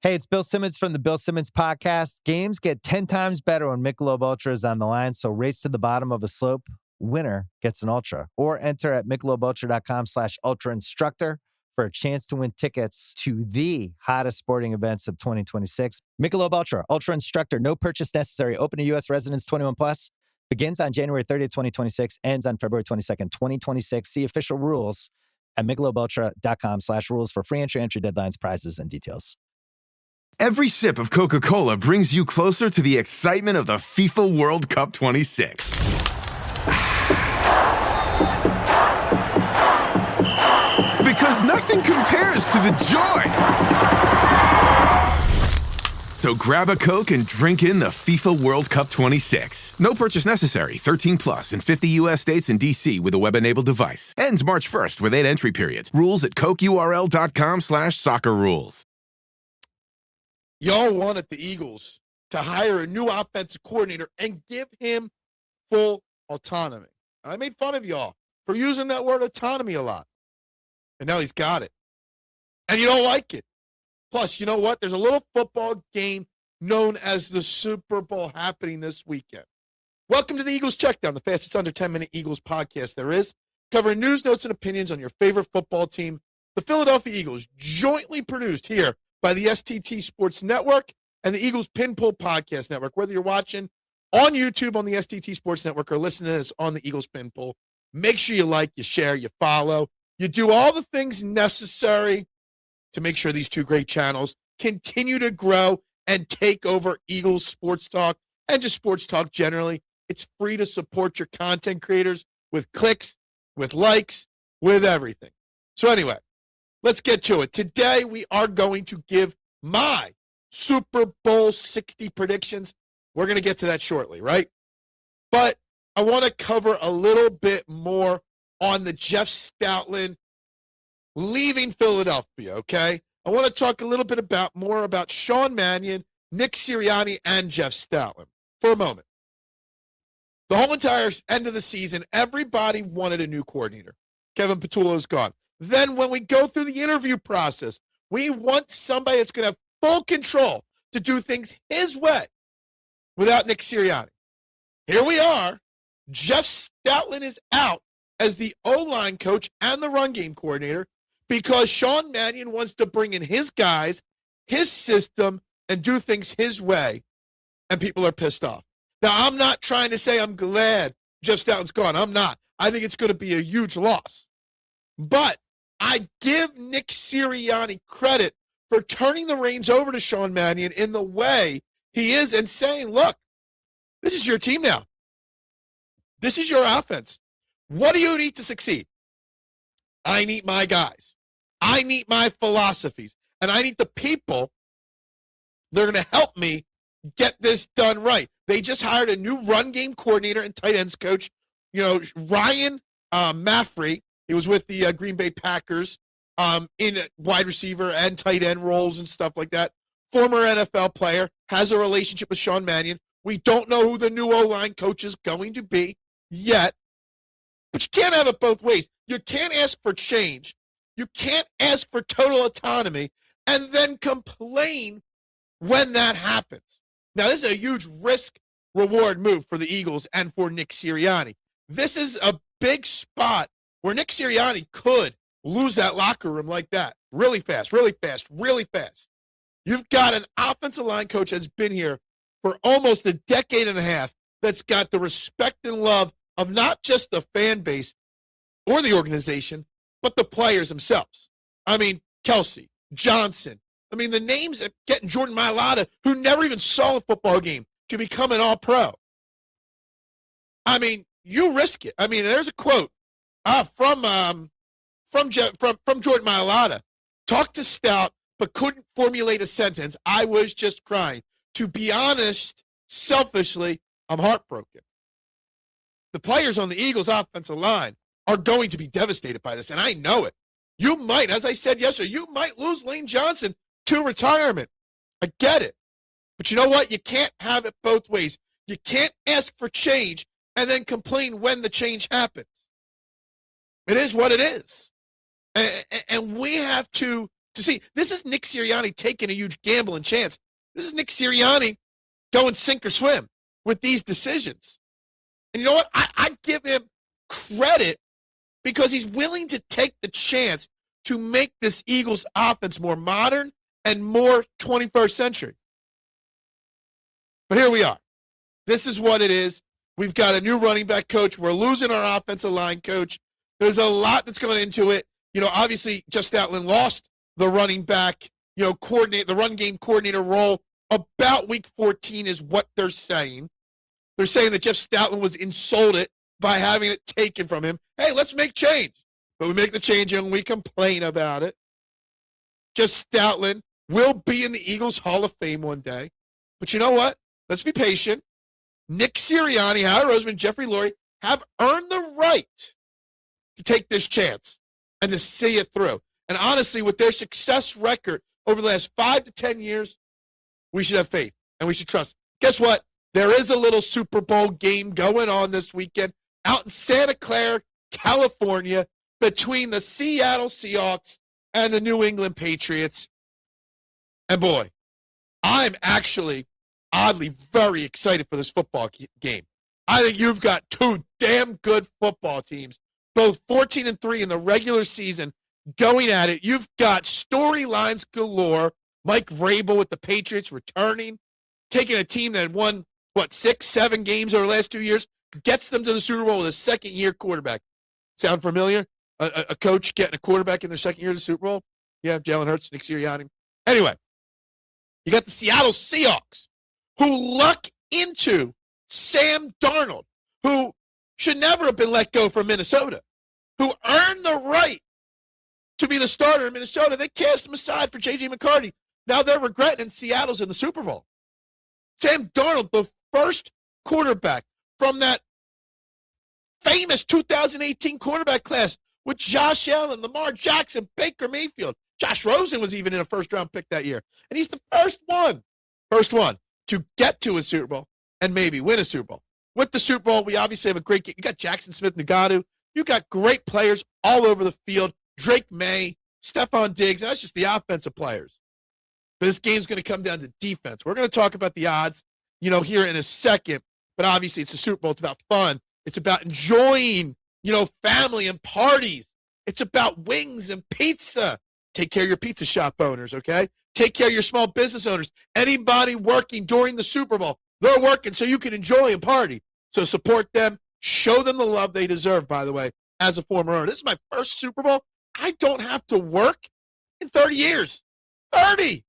Hey, it's Bill Simmons from the Bill Simmons Podcast. Games get 10 times better when Michelob Ultra is on the line, so race to the bottom of a slope. Winner gets an Ultra. Or enter at michelobultra.com/Ultra Instructor for a chance to win tickets to the hottest sporting events of 2026. Michelob Ultra, Ultra Instructor, no purchase necessary. Open to U.S. residents 21 plus. Begins on January 30th, 2026. Ends on February 22nd, 2026. See official rules at michelobultra.com/rules for free entry deadlines, prizes, and details. Every sip of Coca-Cola brings you closer to the excitement of the FIFA World Cup 26. Because nothing compares to the joy. So grab a Coke and drink in the FIFA World Cup 26. No purchase necessary. 13 plus in 50 U.S. states and D.C. with a web-enabled device. Ends March 1st with 8 entry periods. Rules at cokeurl.com/soccer rules. Y'all wanted the Eagles to hire a new offensive coordinator and give him full autonomy. I made fun of y'all for using that word autonomy a lot. And now he's got it. And you don't like it. Plus, you know what? There's a little football game known as the Super Bowl happening this weekend. Welcome to the Eagles Checkdown, the fastest under 10-minute Eagles podcast there is, covering news, notes, and opinions on your favorite football team, the Philadelphia Eagles, jointly produced here by the STT Sports Network and the Eagles Pin Pull Podcast Network. Whether you're watching on YouTube on the STT Sports Network or listening to this on the Eagles Pin Pull, make sure you like, you share, you follow. You do all the things necessary to make sure these two great channels continue to grow and take over Eagles Sports Talk and just sports talk generally. It's free to support your content creators with clicks, with likes, with everything. So anyway, let's get to it. Today, we are going to give my Super Bowl 60 predictions. We're going to get to that shortly, right? But I want to cover a little bit more on the Jeff Stoutland leaving Philadelphia, okay? I want to talk a little bit more about Sean Mannion, Nick Sirianni, and Jeff Stoutland for a moment. The whole entire end of the season, everybody wanted a new coordinator. Kevin Patullo's gone. Then when we go through the interview process, we want somebody that's going to have full control to do things his way without Nick Sirianni. Here we are. Jeff Stoutland is out as the O-line coach and the run game coordinator because Sean Mannion wants to bring in his guys, his system, and do things his way, and people are pissed off. Now, I'm not trying to say I'm glad Jeff Stoutland's gone. I'm not. I think it's going to be a huge loss. But I give Nick Sirianni credit for turning the reins over to Sean Mannion in the way he is and saying, look, this is your team now. This is your offense. What do you need to succeed? I need my guys. I need my philosophies. And I need the people that are going to help me get this done right. They just hired a new run game coordinator and tight ends coach. You know, Ryan Maffrey. He was with the Green Bay Packers in wide receiver and tight end roles and stuff like that. Former NFL player, has a relationship with Sean Mannion. We don't know who the new O-line coach is going to be yet. But you can't have it both ways. You can't ask for change. You can't ask for total autonomy and then complain when that happens. Now, this is a huge risk-reward move for the Eagles and for Nick Sirianni. This is a big spot where Nick Sirianni could lose that locker room like that really fast, really fast, really fast. You've got an offensive line coach that's been here for almost a decade and a half that's got the respect and love of not just the fan base or the organization, but the players themselves. I mean, Kelsey, Johnson. I mean, the names of getting Jordan Mailata, who never even saw a football game, to become an all-pro. I mean, you risk it. I mean, there's a quote from Jordan Mailata. Talked to Stout, but couldn't formulate a sentence. I was just crying. To be honest, selfishly, I'm heartbroken. The players on the Eagles' offensive line are going to be devastated by this, and I know it. You might, as I said yesterday, you might lose Lane Johnson to retirement. I get it. But you know what? You can't have it both ways. You can't ask for change and then complain when the change happens. It is what it is. And we have to To see, this is Nick Sirianni taking a huge gamble and chance. This is Nick Sirianni going sink or swim with these decisions. And you know what? I give him credit because he's willing to take the chance to make this Eagles offense more modern and more 21st century. But here we are. This is what it is. We've got a new running back coach. We're losing our offensive line coach. There's a lot that's going into it. You know, obviously, Jeff Stoutland lost the running back, coordinate the run game coordinator role about week 14 is what they're saying. They're saying that Jeff Stoutland was insulted by having it taken from him. Hey, let's make change. But we make the change and we complain about it. Jeff Stoutland will be in the Eagles Hall of Fame one day. But you know what? Let's be patient. Nick Sirianni, Howard Roseman, Jeffrey Lurie have earned the right to take this chance and to see it through. And honestly, with their success record over the last 5 to 10 years, we should have faith and we should trust. Guess what? There is a little Super Bowl game going on this weekend out in Santa Clara, California, between the Seattle Seahawks and the New England Patriots. And boy, I'm actually oddly very excited for this football game. I think you've got two damn good football teams, both 14-3 in the regular season, going at it. You've got storylines galore. Mike Vrabel with the Patriots returning, taking a team that won, 6-7 games over the last 2 years, gets them to the Super Bowl with a second-year quarterback. Sound familiar? A coach getting a quarterback in their second year of the Super Bowl? Yeah, Jalen Hurts, Nick Sirianni. Anyway, you got the Seattle Seahawks, who luck into Sam Darnold, who should never have been let go from Minnesota, who earned the right to be the starter in Minnesota. They cast him aside for J.J. McCarthy. Now they're regretting Seattle's in the Super Bowl. Sam Darnold, the first quarterback from that famous 2018 quarterback class with Josh Allen, Lamar Jackson, Baker Mayfield. Josh Rosen was even in a first-round pick that year. And he's the first one to get to a Super Bowl and maybe win a Super Bowl. With the Super Bowl, we obviously have a great game. You got Jackson Smith-Nagatu. You got great players all over the field. Drake May, Stephon Diggs. That's just the offensive players. But this game's going to come down to defense. We're going to talk about the odds, here in a second. But obviously, it's a Super Bowl. It's about fun. It's about enjoying, family and parties. It's about wings and pizza. Take care of your pizza shop owners, okay? Take care of your small business owners. Anybody working during the Super Bowl, they're working so you can enjoy and party. So support them. Show them the love they deserve, by the way, as a former owner. This is my first Super Bowl. I don't have to work in 30 years. 30!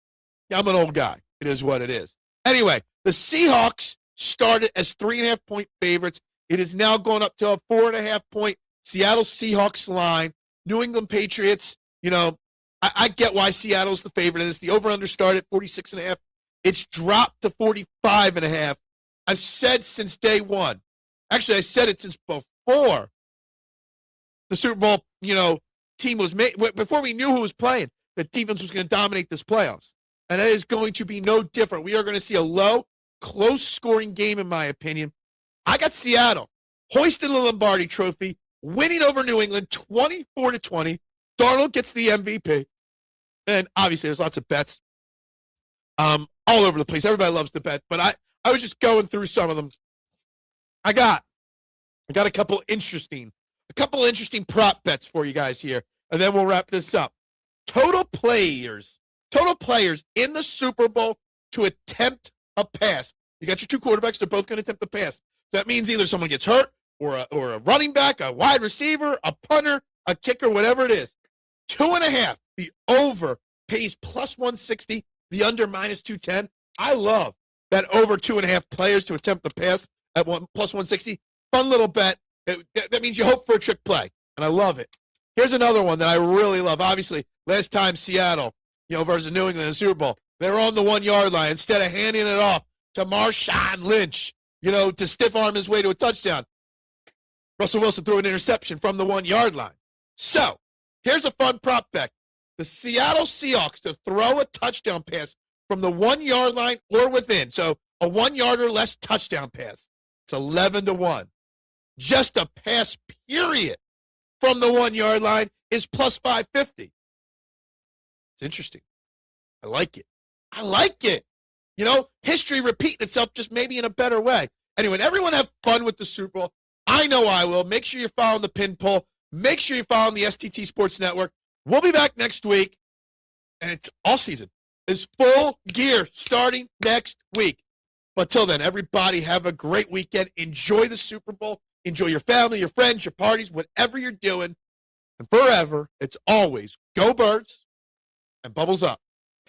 Yeah, I'm an old guy. It is what it is. Anyway, the Seahawks started as 3.5-point favorites. It is now going up to a 4.5-point Seattle Seahawks line. New England Patriots, I get why Seattle's the favorite in this. The over-under started at 46.5. It's dropped to 45.5. I've said since day one. Actually, I said it since before the Super Bowl, team was made. Before we knew who was playing, the defense was going to dominate this playoffs. And that is going to be no different. We are going to see a low, close-scoring game, in my opinion. I got Seattle hoisting the Lombardi Trophy, winning over New England 24-20. Darnold gets the MVP. And obviously, there's lots of bets all over the place. Everybody loves to bet. But I was just going through some of them. I got a couple interesting prop bets for you guys here. And then we'll wrap this up. Total players in the Super Bowl to attempt a pass. You got your two quarterbacks. They're both going to attempt the pass. So that means either someone gets hurt or a running back, a wide receiver, a punter, a kicker, whatever it is. 2.5. The over pays plus 160. The under minus 210. I love that over 2.5 players to attempt the pass at plus 160. Fun little bet. That means you hope for a trick play, and I love it. Here's another one that I really love. Obviously, last time Seattle, versus New England in the Super Bowl, they're on the 1-yard line instead of handing it off to Marshawn Lynch, to stiff arm his way to a touchdown. Russell Wilson threw an interception from the 1-yard line. So, here's a fun prop bet. The Seattle Seahawks to throw a touchdown pass from the 1-yard line or within. So, a 1-yard or less touchdown pass. It's 11-1. Just a pass, period, from the 1-yard line is plus 550. It's interesting. I like it. I like it. You know, history repeating itself, just maybe in a better way. Anyway, everyone have fun with the Super Bowl. I know I will. Make sure you're following the pin poll. Make sure you're following the STT Sports Network. We'll be back next week. And it's all season. It's full gear starting next week. But till then, everybody have a great weekend. Enjoy the Super Bowl. Enjoy your family, your friends, your parties, whatever you're doing. And forever, it's always go Birds and bubbles up.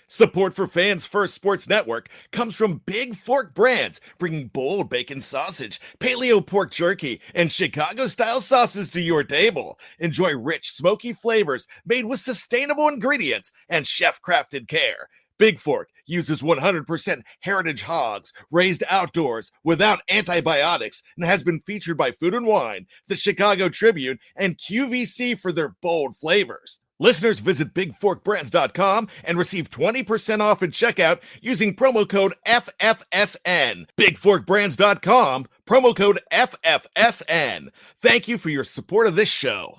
Support for Fans First Sports Network comes from Big Fork Brands, bringing bold bacon sausage, paleo pork jerky, and Chicago-style sauces to your table. Enjoy rich, smoky flavors made with sustainable ingredients and chef-crafted care. Big Fork uses 100% heritage hogs raised outdoors without antibiotics and has been featured by Food & Wine, the Chicago Tribune, and QVC for their bold flavors. Listeners visit bigforkbrands.com and receive 20% off at checkout using promo code FFSN. Bigforkbrands.com, promo code FFSN. Thank you for your support of this show.